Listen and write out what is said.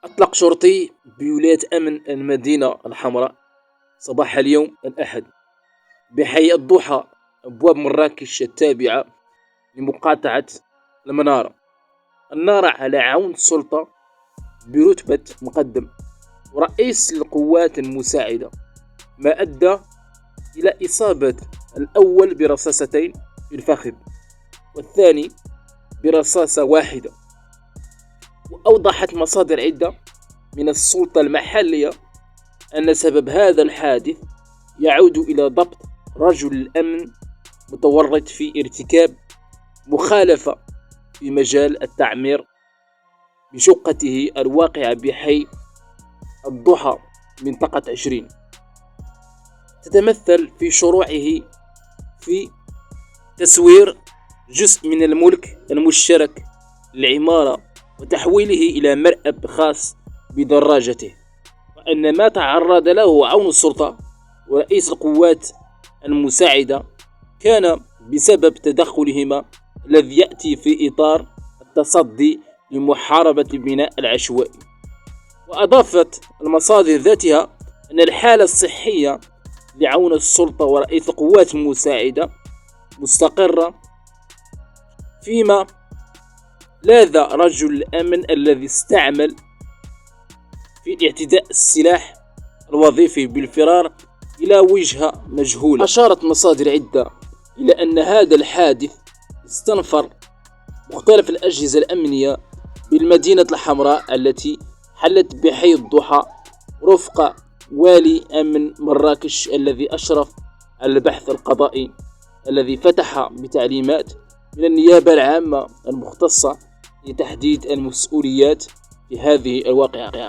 أطلق شرطي بولاية أمن المدينة الحمراء صباح اليوم الأحد بحي الضحى أبواب مراكش التابعة لمقاطعة المنارة النار على عون السلطة برتبة مقدم ورئيس القوات المساعدة، ما أدى إلى إصابة الأول برصاصتين في الفخذ والثاني برصاصة واحدة. وأوضحت مصادر عدة من السلطة المحلية أن سبب هذا الحادث يعود إلى ضبط رجل الأمن متورط في ارتكاب مخالفة في مجال التعمير بشقته الواقعة بحي الضحى منطقة 20، تتمثل في شروعه في تسوير جزء من الملك المشترك للعمارة وتحويله إلى مرأب خاص بدراجته، وأن ما تعرض له عون السلطة ورئيس القوات المساعدة كان بسبب تدخلهما الذي يأتي في إطار التصدي لمحاربة البناء العشوائي. وأضافت المصادر ذاتها أن الحالة الصحية لعون السلطة ورئيس القوات المساعدة مستقرة، فيما لاذ رجل الأمن الذي استعمل في اعتداء السلاح الوظيفي بالفرار إلى وجهة مجهولة. أشارت مصادر عدة إلى أن هذا الحادث استنفر مختلف الأجهزة الأمنية بالمدينة الحمراء التي حلت بحي الضحى رفق والي أمن مراكش الذي أشرف على البحث القضائي الذي فتح بتعليمات من النيابة العامة المختصة لتحديد المسؤوليات في هذه الواقعة.